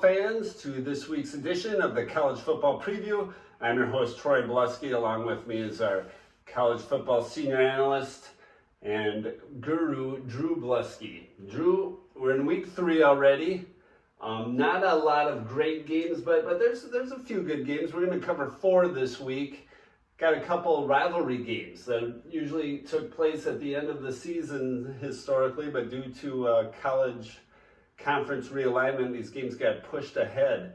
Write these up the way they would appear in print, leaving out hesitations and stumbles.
Fans to this week's edition of the College Football Preview. I'm your host Troy Blusky. Along with me is our college football senior analyst and guru Drew Blusky. Drew, we're in week 3 already. Not a lot of great games, but there's a few good games. We're going to cover 4 this week. Got a couple rivalry games that usually took place at the end of the season historically, but due to college conference realignment, these games got pushed ahead.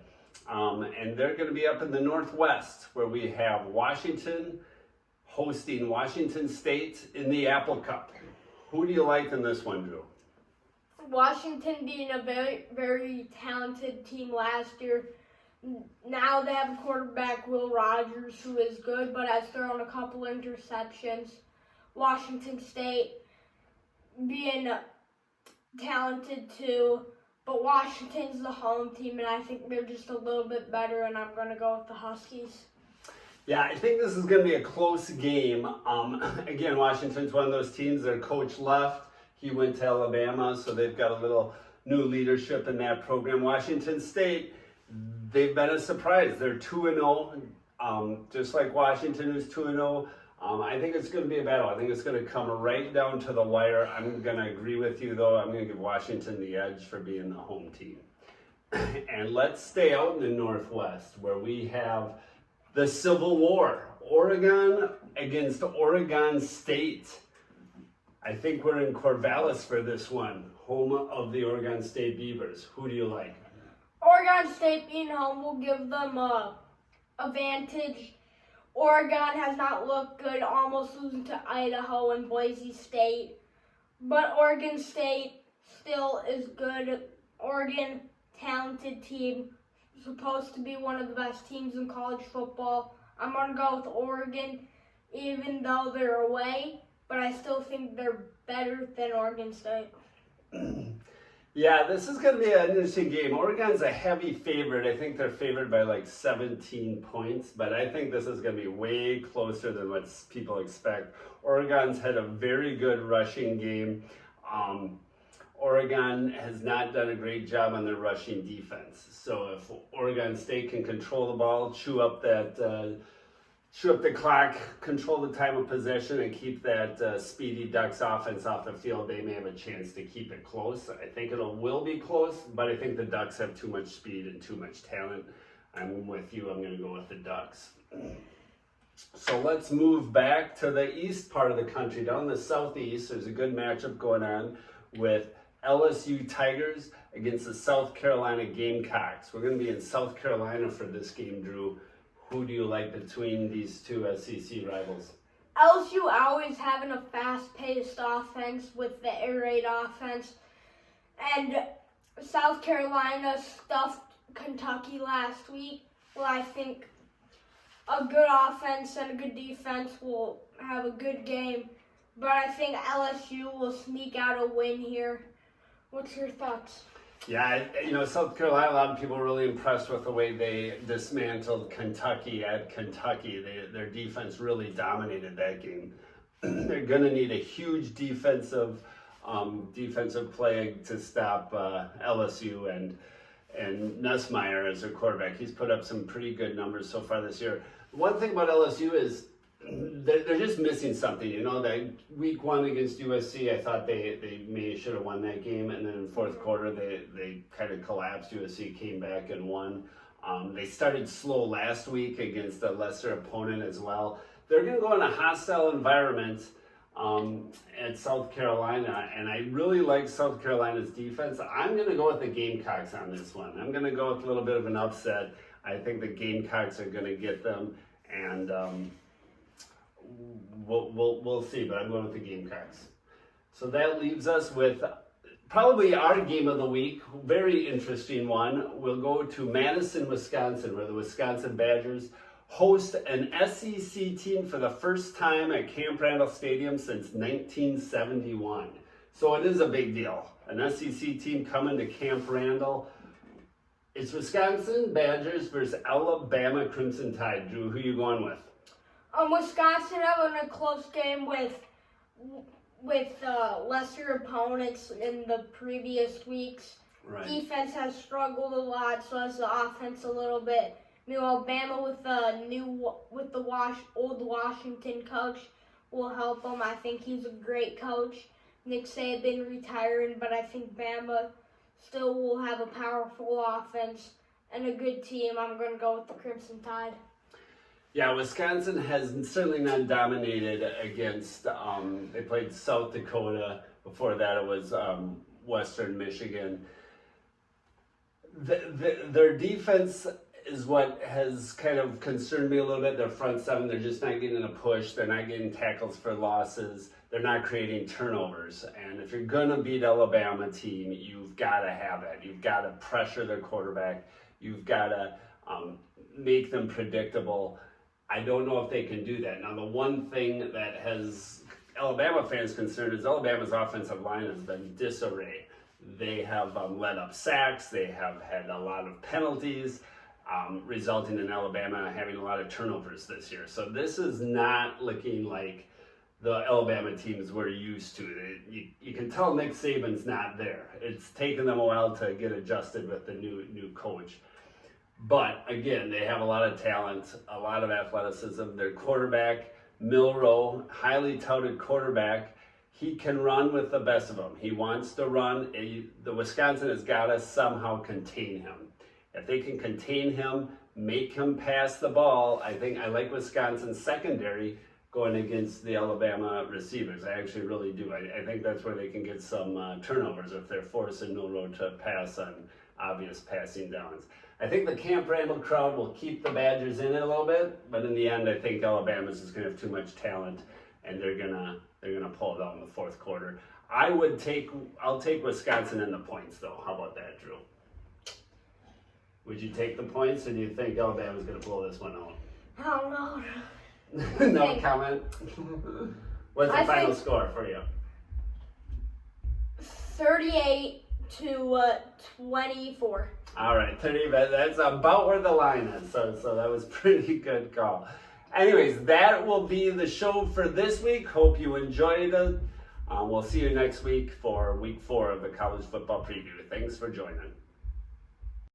And they're going to be up in the Northwest, where we have Washington hosting Washington State in the Apple Cup. Who do you like in this one, Drew? Washington being a very, very talented team last year. Now they have a quarterback, Will Rogers, who is good, but has thrown a couple interceptions. Washington State being talented too, but Washington's the home team, and I think they're just a little bit better, and I'm going to go with the Huskies. Yeah, I think this is going to be a close game. Again, Washington's one of those teams, their coach left. He went to Alabama, so they've got a little new leadership in that program. Washington State, they've been a surprise. They're 2-0, just like Washington who's 2-0. I think it's going to be a battle. I think it's going to come right down to the wire. I'm going to agree with you, though. I'm going to give Washington the edge for being the home team. And let's stay out in the Northwest, where we have the Civil War. Oregon against Oregon State. I think we're in Corvallis for this one, home of the Oregon State Beavers. Who do you like? Oregon State being home will give them a advantage. Oregon has not looked good, almost losing to Idaho and Boise State. But Oregon State still is good. Oregon, talented team, supposed to be one of the best teams in college football. I'm going to go with Oregon, even though they're away, but I still think they're better than Oregon State. Yeah, this is going to be an interesting game. Oregon's a heavy favorite. I think they're favored by like 17 points, but I think this is going to be way closer than what people expect. Oregon's had a very good rushing game. Oregon has not done a great job on their rushing defense. So if Oregon State can control the ball, chew up the clock, control the time of possession, and keep that speedy Ducks offense off the field, they may have a chance to keep it close. I think it will be close, but I think the Ducks have too much speed and too much talent. I'm with you. I'm going to go with the Ducks. So let's move back to the east part of the country. Down in the southeast, there's a good matchup going on with LSU Tigers against the South Carolina Gamecocks. We're going to be in South Carolina for this game, Drew. Who do you like between these two SEC rivals? LSU always having a fast-paced offense with the air raid offense. And South Carolina stuffed Kentucky last week. Well, I think a good offense and a good defense will have a good game. But I think LSU will sneak out a win here. What's your thoughts? Yeah, South Carolina, a lot of people are really impressed with the way they dismantled Kentucky at Kentucky. Their defense really dominated that game. They're going to need a huge defensive play to stop LSU and Nussmeier as their quarterback. He's put up some pretty good numbers so far this year. One thing about LSU is they're just missing something. That week 1 against USC, I thought they may should have won that game, and then in the fourth quarter they kind of collapsed. USC came back and won. They started slow last week against a lesser opponent as well. They're going to go in a hostile environment at South Carolina, and I really like South Carolina's defense. I'm going to go with the Gamecocks on this one. I'm going to go with a little bit of an upset. I think the Gamecocks are going to get them, and We'll see, but I'm going with the Gamecocks. So that leaves us with probably our game of the week, very interesting one. We'll go to Madison, Wisconsin, where the Wisconsin Badgers host an SEC team for the first time at Camp Randall Stadium since 1971. So it is a big deal. An SEC team coming to Camp Randall. It's Wisconsin Badgers versus Alabama Crimson Tide. Drew, who are you going with? Wisconsin having a close game with lesser opponents in the previous weeks. Right. Defense has struggled a lot, so has the offense a little bit. New Alabama with the old Washington coach will help them. I think he's a great coach. Nick Saban retiring, but I think Bama still will have a powerful offense and a good team. I'm going to go with the Crimson Tide. Yeah, Wisconsin has certainly not dominated against, they played South Dakota. Before that it was Western Michigan. Their defense is what has kind of concerned me a little bit. Their front seven, they're just not getting a push. They're not getting tackles for losses. They're not creating turnovers. And if you're going to beat Alabama team, you've got to have that. You've got to pressure their quarterback. You've got to make them predictable. I don't know if they can do that. Now, the one thing that has Alabama fans concerned is Alabama's offensive line has been disarray. They have let up sacks. They have had a lot of penalties, resulting in Alabama having a lot of turnovers this year. So this is not looking like the Alabama teams we're used to. You can tell Nick Saban's not there. It's taken them a while to get adjusted with the new coach. But again, they have a lot of talent, a lot of athleticism. Their quarterback, Milroe, highly touted quarterback, he can run with the best of them. He wants to run. The Wisconsin has got to somehow contain him. If they can contain him, make him pass the ball, I like Wisconsin's secondary going against the Alabama receivers. I actually really do. I think that's where they can get some turnovers if they're forcing Milroe to pass on obvious passing downs. I think the Camp Randall crowd will keep the Badgers in it a little bit, but in the end, I think Alabama's just going to have too much talent, and they're gonna pull it out in the fourth quarter. I'll take Wisconsin in the points though. How about that, Drew? Would you take the points, or do you think Alabama's going to blow this one out? I don't know. No comment. What's the final score for you? 38-24. All right, 30. That's about where the line is. So that was pretty good call. Anyways, that will be the show for this week. Hope you enjoyed it. We'll see you next week for week 4 of the college football preview. Thanks for joining.